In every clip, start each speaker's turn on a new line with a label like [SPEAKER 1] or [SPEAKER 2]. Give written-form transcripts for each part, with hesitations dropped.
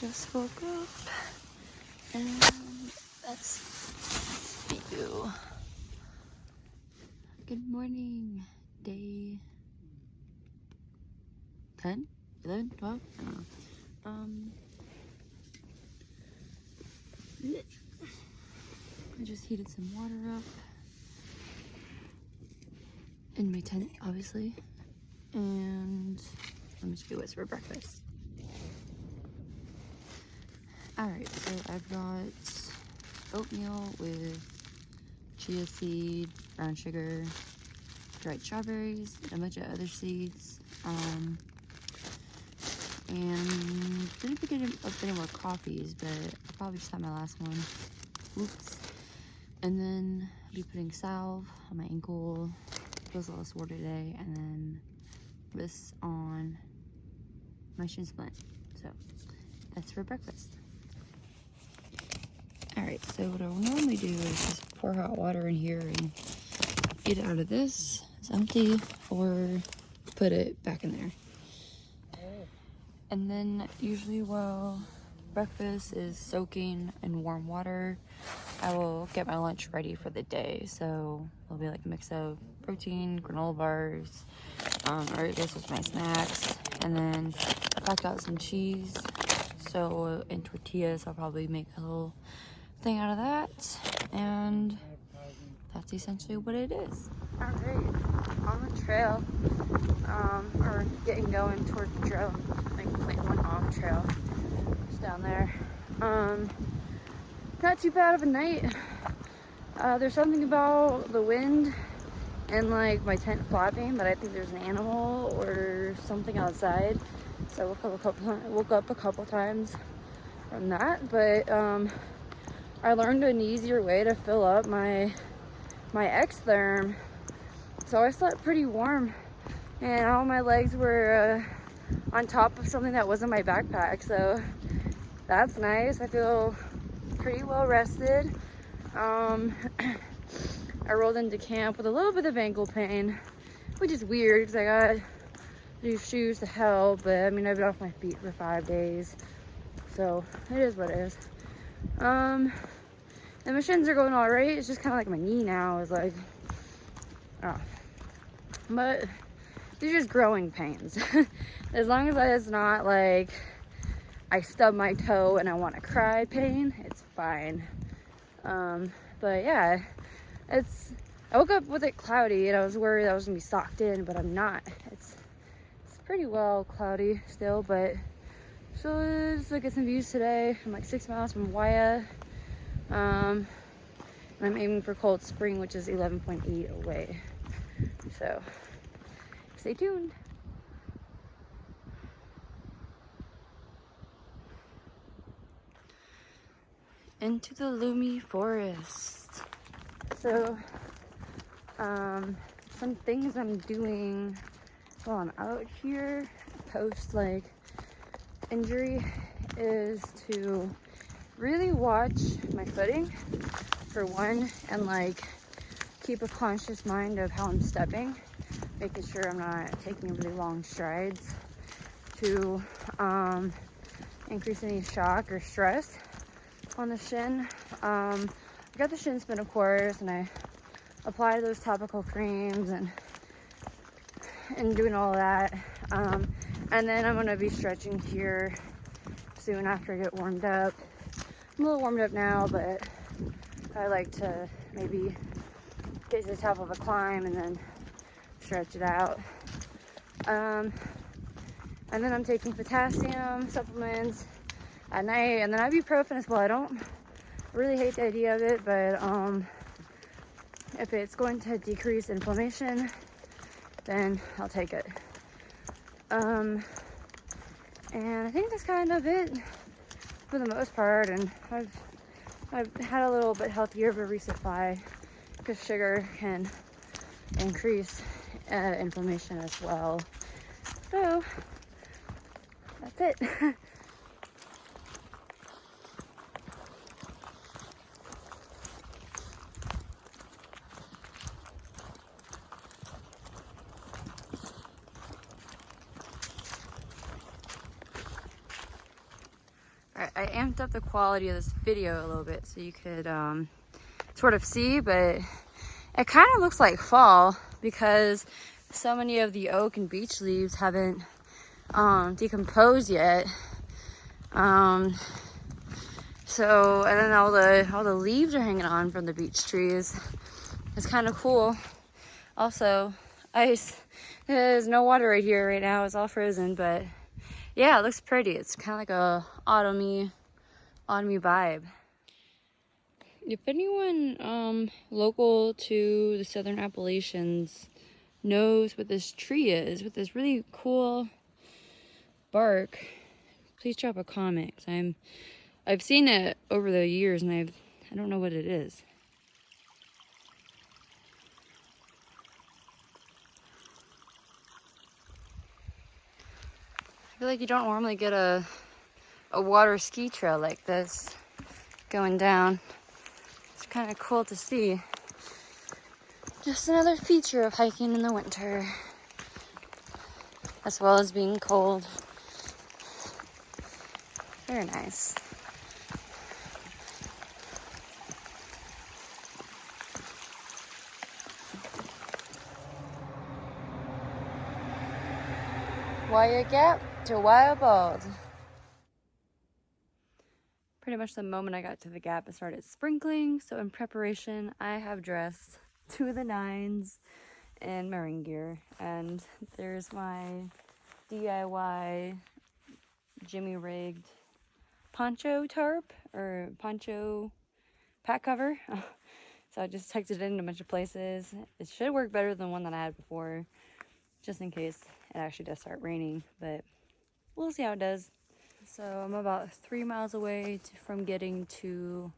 [SPEAKER 1] Just woke up and that's view. Good morning. Day 10, 11, 12, I don't know. I just heated some water up in my tent, obviously, and let me show you what's for breakfast. Alright, so I've got oatmeal with chia seed, brown sugar, dried strawberries, and a bunch of other seeds. And didn't pick up any more coffees, but I'll probably just have my last one. Oops. And then I'll be putting salve on my ankle. Feels a little sore today, and then this on my shin splint. So that's for breakfast. Alright, so what I'll normally do is just pour hot water in here and get it out of this. It's empty, or put it back in there. And then usually while breakfast is soaking in warm water, I will get my lunch ready for the day. So it'll be like a mix of protein, granola bars, or this is my snacks. And then I packed out some cheese. So in tortillas, I'll probably make a little thing out of that. And that's essentially what it is. All right, on the trail, or getting going toward the trail, like one off trail, just down there. Not too bad of a night. There's something about the wind and like my tent flapping, but I think there's an animal or something outside. So I woke up a couple times from that, but I learned an easier way to fill up my X-Therm. So I slept pretty warm, and all my legs were on top of something that wasn't my backpack, so that's nice. I feel pretty well rested. I rolled into camp with a little bit of ankle pain, which is weird because I got new shoes to help, but I mean, I've been off my feet for 5 days, so it is what it is. And my shins are going all right. It's just kind of like my knee now is like, oh. But these are just growing pains. As long as it's not like I stub my toe and I want to cry pain, it's fine. But yeah, I woke up with it cloudy and I was worried I was gonna be socked in, but I'm not. It's pretty well cloudy still, but so let's look at some views today. I'm like 6 miles from Wayah. And I'm aiming for Cold Spring, which is 11.8 away. So stay tuned. Into the Lumi forest. So some things I'm doing while I'm out here post like injury is to really watch my footing for one, and like keep a conscious mind of how I'm stepping, making sure I'm not taking really long strides to increase any shock or stress on the shin. I got the shin splint, of course, and I apply those topical creams and doing all that. And then I'm gonna be stretching here soon after I get warmed up. I'm a little warmed up now, but I like to maybe get to the top of a climb and then stretch it out. And then I'm taking potassium supplements at night, and then ibuprofen as well. I don't really hate the idea of it, but if it's going to decrease inflammation, then I'll take it. And I think that's kind of it for the most part, and I've had a little bit healthier of a resupply because sugar can increase inflammation as well. So that's it. I amped up the quality of this video a little bit so you could sort of see, but it kind of looks like fall because so many of the oak and beech leaves haven't decomposed yet. So, and then all the leaves are hanging on from the beech trees. It's kind of cool. Also, ice. There's no water right here right now. It's all frozen, but yeah, it looks pretty. It's kind of like a autumny vibe. If anyone local to the Southern Appalachians knows what this tree is, with this really cool bark, please drop a comment. 'Cause I've seen it over the years and I don't know what it is. I feel like you don't normally get a water ski trail like this going down. It's kind of cool to see. Just another feature of hiking in the winter, as well as being cold. Very nice. Wayah Gap to Wayah Bald. Pretty much the moment I got to the gap, it started sprinkling. So in preparation, I have dressed to the nines in my rain gear. And there's my DIY Jimmy rigged poncho tarp or poncho pack cover. So I just tucked it in a bunch of places. It should work better than the one that I had before, just in case it actually does start raining, but we'll see how it does. So I'm about 3 miles away from getting to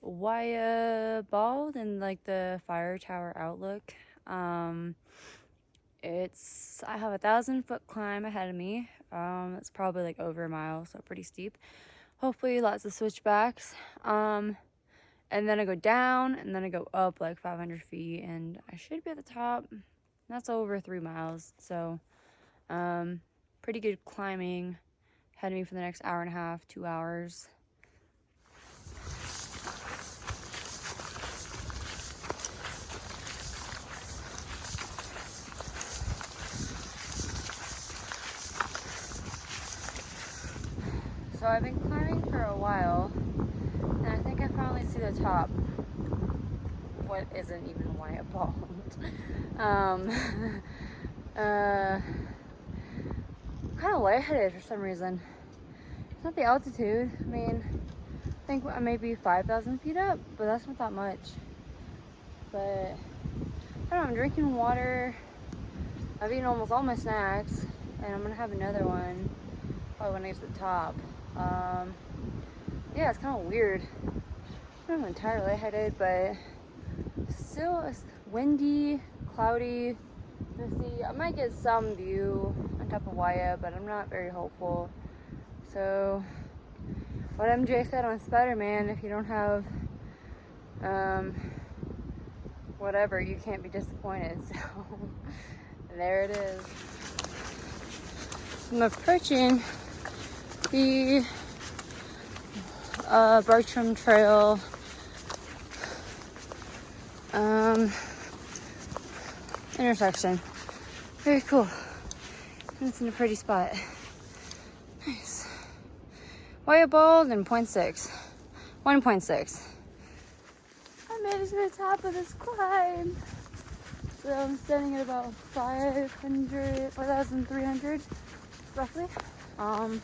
[SPEAKER 1] Wayah Bald and like the fire tower outlook. I have a 1,000-foot climb ahead of me. It's probably like over a mile, so pretty steep. Hopefully lots of switchbacks. And then I go down and then I go up like 500 feet and I should be at the top. That's over 3 miles, so pretty good climbing ahead of me for the next hour and a half, 2 hours. So I've been climbing for a while, and I think I finally see the top. What isn't even Wayah Bald. Kind of lightheaded for some reason. It's not the altitude. I mean, I think I may be 5,000 feet up, but that's not that much. But I don't know, I'm drinking water. I've eaten almost all my snacks, and I'm gonna have another one probably when I get to the top. Yeah, it's kind of weird. I'm not entirely lightheaded, but still it's windy, cloudy. Misty. I might get some view on top of Wayah, but I'm not very hopeful. So, what MJ said on Spider-Man, if you don't have whatever, you can't be disappointed. So, there it is. I'm approaching the Bartram Trail intersection. Very cool. It's in a pretty spot. Nice. Wayah Bald and 0.6. 1.6. I made it to the top of this climb. So I'm standing at about 4,300 roughly. Kind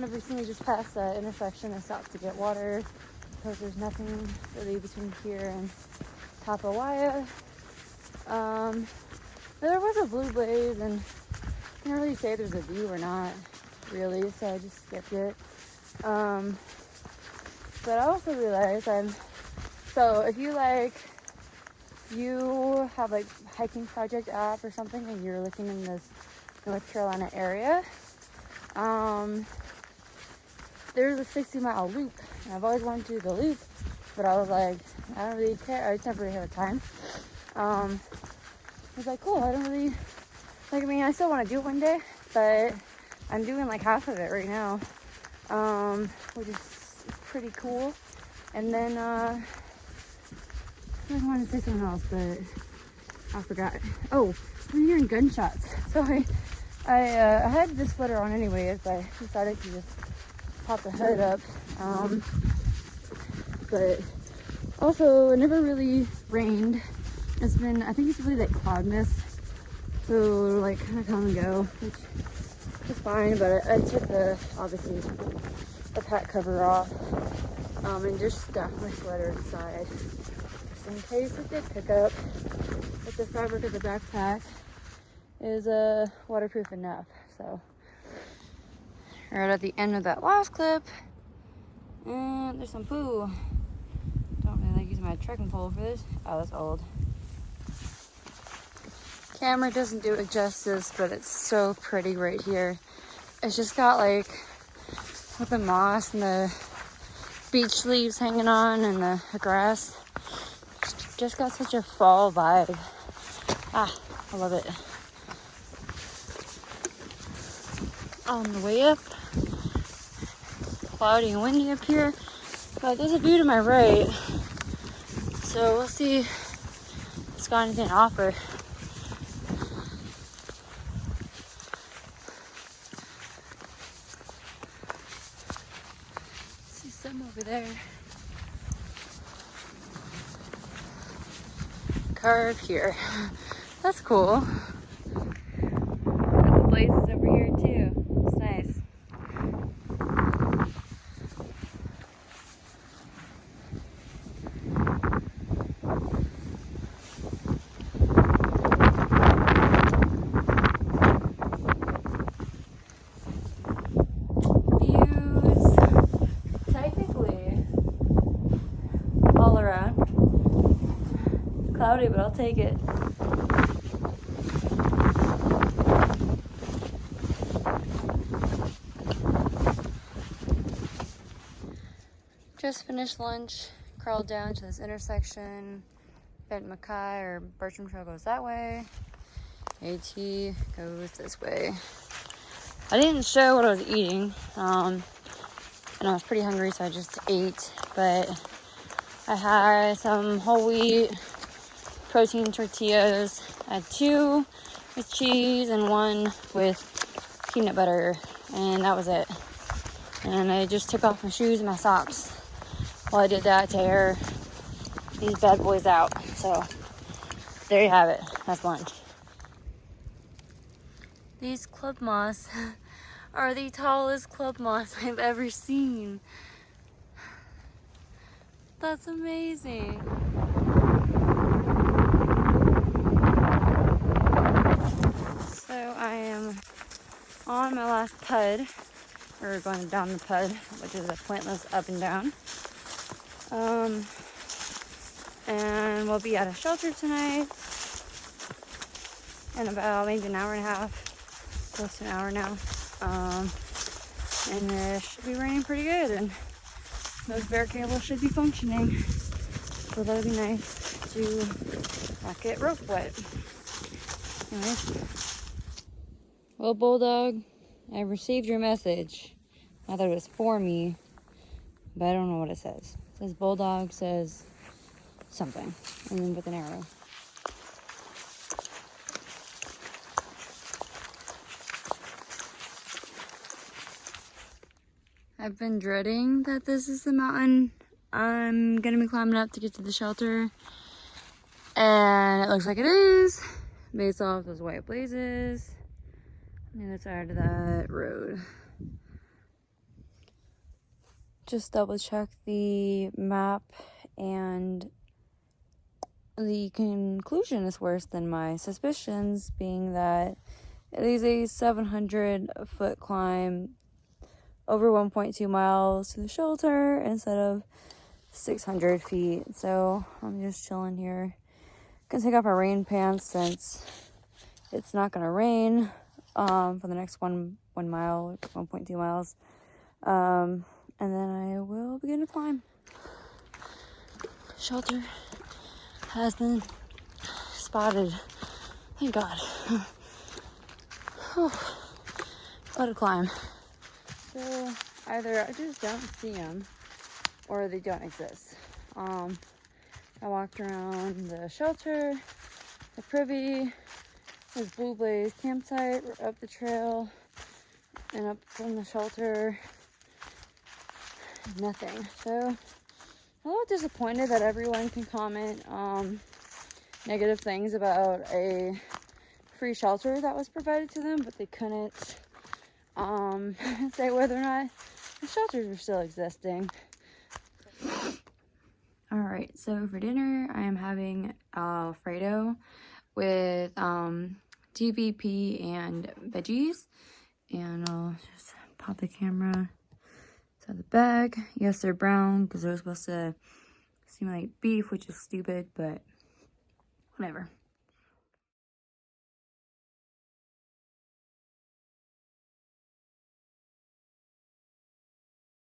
[SPEAKER 1] of recently just passed that intersection. I stopped to get water because there's nothing really between here and top of Wayah. There was a blue blaze and I can't really say if there's a view or not really, so I just skipped it. But I also realized so if you have like hiking project app or something and you're looking in this North Carolina area, there's a 60-mile loop, and I've always wanted to do the loop, but I was like, I don't really care. I just never really have time. I was like, cool. I don't really I mean, I still want to do it one day, but I'm doing like half of it right now. which is pretty cool. And then I wanted to say something else, but I forgot. Oh, I'm hearing gunshots. So I had this sweater on anyways, but I decided to just pop the hood up. But also, it never really rained. It's been, I think it's really like cloud mist. So like kind of come and go, which is fine. But I took obviously the pack cover off, and just stuck my sweater inside, just in case it did pick up. But the fabric of the backpack is waterproof enough. So right at the end of that last clip, and there's some poo. Don't really like using my trekking pole for this. Oh, that's old. Camera doesn't do it justice, but it's so pretty right here. It's just got like with the moss and the beach leaves hanging on and the grass. Just got such a fall vibe. Ah, I love it. On the way up, cloudy and windy up here, but there's a view to my right. So we'll see if it's got anything to offer. See some over there. Carve here. That's cool. Got the blazes over here too. It's nice. Cloudy, but I'll take it. Just finished lunch, crawled down to this intersection. Bent Mackay or Bertram Trail goes that way. AT goes this way. I didn't show what I was eating, and I was pretty hungry, so I just ate. But I had some whole wheat protein tortillas. I had 2 with cheese and 1 with peanut butter, and that was it. And I just took off my shoes and my socks while I did that to air these bad boys out. So there you have it. That's lunch. These club moss are the tallest club moss I've ever seen. That's amazing. So I am on my last pud. We're going down the pud, which is a pointless up and down. And we'll be at a shelter tonight in about maybe an hour and a half, close to an hour now. And it should be raining pretty good, and those bear cables should be functioning. So that'll be nice to not get rope wet. Anyways. Well, Bulldog, I received your message. I thought it was for me, but I don't know what it says. It says Bulldog says something, and then with an arrow. I've been dreading that this is the mountain I'm gonna be climbing up to get to the shelter, and it looks like it is, based off those white blazes on the other side of that road. Just double check the map, and the conclusion is worse than my suspicions, being that it is a 700-foot climb over 1.2 miles to the shelter instead of 600 feet. So I'm just chilling here. Gonna take off my rain pants since it's not gonna rain for the next one mile, 1.2 miles. And then I will begin to climb. Shelter has been spotted. Thank God. Oh, what a climb. So either I just don't see them or they don't exist. I walked around the shelter, the privy, there's Blue Blaze campsite up the trail, and up from the shelter, nothing. So I'm a little disappointed that everyone can comment negative things about a free shelter that was provided to them, but they couldn't say whether or not the shelters were still existing. Alright, so for dinner I am having Alfredo with TVP and veggies, and I'll just pop the camera to the bag. Yes, they're brown because they're supposed to seem like beef, which is stupid, but whatever.